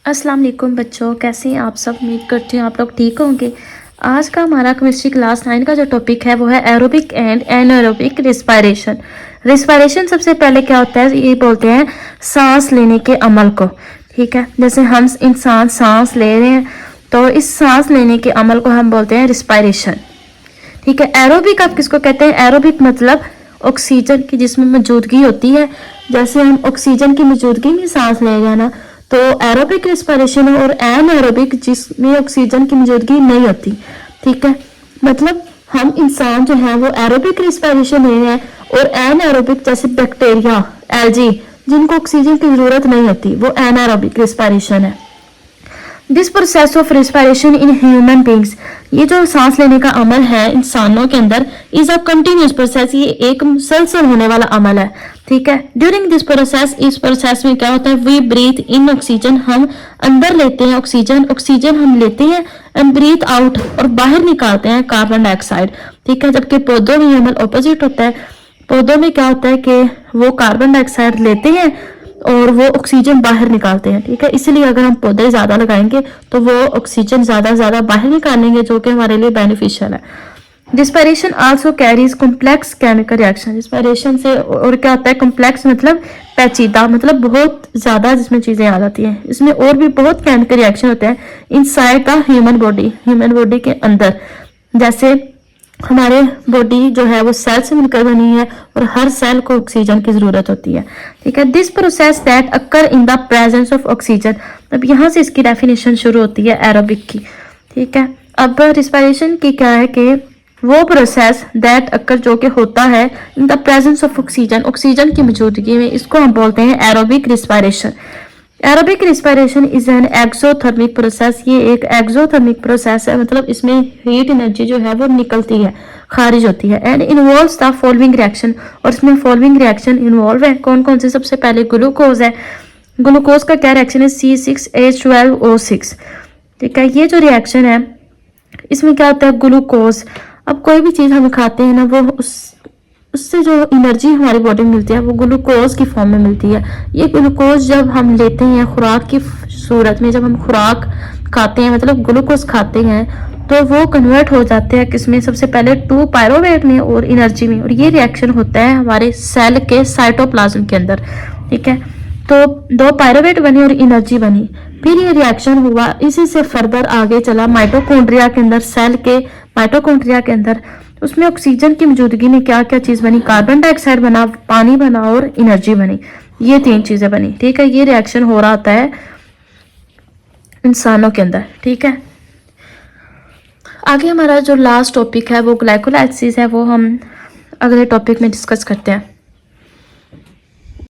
अस्सलाम वालेकुम बच्चों, कैसे हैं आप सब। उम्मीद करती हूँ आप लोग ठीक होंगे। आज का हमारा केमिस्ट्री क्लास 9 का जो टॉपिक है वो है aerobic and anaerobic respiration. Respiration सबसे पहले क्या होता है, ये बोलते हैं सांस लेने के अमल को। ठीक है, जैसे हम इंसान सांस ले रहे हैं तो इस सांस लेने के अमल को हम बोलते हैं रिस्पायरेशन। ठीक है, एरोबिक आप किसको कहते हैं? एरोबिक मतलब ऑक्सीजन की जिसमें मौजूदगी होती है। जैसे हम ऑक्सीजन की मौजूदगी में सांस ले रहे हैं ना, तो एरोबिक रिस्पायरेशन है, और एनारोबिक जिसमें ऑक्सीजन की मौजूदगी नहीं होती। ठीक है, मतलब हम इंसान जो है वो एरोबिक रिस्पायरेशन ले रहे हैं, और एनारोबिक जैसे बैक्टीरिया, एल्गी जिनको ऑक्सीजन की जरूरत नहीं होती, वो एनारोबिक रिस्पायरेशन है। This process of respiration in human beings, ये जो सांस लेने का अमल है इंसानों के अंदर, इज अ कंटिन्यूस प्रोसेस, ये एक मुसलसल होने वाला अमल है। ठीक है, ड्यूरिंग दिस प्रोसेस, इस प्रोसेस में क्या होता है, वी ब्रीथ इन ऑक्सीजन, हम अंदर लेते हैं ऑक्सीजन, ऑक्सीजन हम लेते हैं, एंड ब्रीथ आउट, और बाहर निकालते हैं कार्बन डाइऑक्साइड। ठीक है, जबकि पौधों में अमल ऑपोजिट होता है। पौधों में क्या होता है कि वो कार्बन डाइऑक्साइड लेते हैं और वो ऑक्सीजन बाहर निकालते हैं। ठीक है, इसलिए अगर हम पौधे ज्यादा लगाएंगे तो वो ऑक्सीजन ज्यादा बाहर निकालेंगे, जो कि हमारे लिए बेनिफिशियल है। Respiration also carries complex chemical reaction. Respiration से और क्या होता है, कॉम्प्लेक्स मतलब पेचीदा, मतलब बहुत ज्यादा जिसमें चीजें आ जाती हैं। इसमें और भी बहुत केमिकल रिएक्शन होते हैं inside the human body, human body के अंदर। जैसे हमारे बॉडी जो है वो सेल से मिलकर बनी है, और हर सेल को ऑक्सीजन की जरूरत होती है। ठीक है, this process that occur in the presence of oxygen. अब यहाँ से इसकी डेफिनेशन शुरू होती है एरोबिक की। ठीक है, अब रिस्पायरेशन की क्या है कि वो प्रोसेस दैट अकर जो कि होता है in the presence of oxygen, oxygen की मौजूदगी में, इसको हम बोलते हैं aerobic respiration. Aerobic respiration is an exothermic process, ये एक एक्सोथर्मिक प्रोसेस है, मतलब इसमें हीट एनर्जी जो है वो निकलती है, खारिज होती है। And involves the following reaction, और इसमें फॉलोइंग रिएक्शन इन्वॉल्व है। कौन कौन से? सबसे पहले ग्लूकोज है। ग्लूकोज का क्या रिएक्शन है? C6H12O6। ठीक है, ये जो रिएक्शन है इसमें क्या होता है, ग्लूकोज। अब कोई भी चीज हम खाते हैं ना, वो उससे जो एनर्जी हमारी बॉडी में मिलती है वो ग्लूकोज की फॉर्म में मिलती है। ये ग्लूकोज जब हम लेते हैं खुराक की सूरत में, जब हम खुराक खाते हैं मतलब ग्लूकोज खाते हैं, तो वो कन्वर्ट हो जाते हैं किसमें? सबसे पहले 2 पायरोवेट में और एनर्जी में। और ये रिएक्शन होता है हमारे सेल के साइटोप्लाज्म के अंदर। ठीक है, तो 2 पायरोवेट बनी और एनर्जी बनी, फिर ये रिएक्शन हुआ, इसी से फर्दर आगे चला माइटोकॉन्ड्रिया के अंदर, सेल के माइटोकॉन्ड्रिया के अंदर। उसमें ऑक्सीजन की मौजूदगी में क्या क्या चीज बनी? कार्बन डाइऑक्साइड बना, पानी बना और एनर्जी बनी। ये 3 चीजें बनी। ठीक है, ये रिएक्शन हो रहा होता है इंसानों के अंदर। ठीक है, आगे हमारा जो लास्ट टॉपिक है वो ग्लाइकोलाइसिस है, वो हम अगले टॉपिक में डिस्कस करते हैं।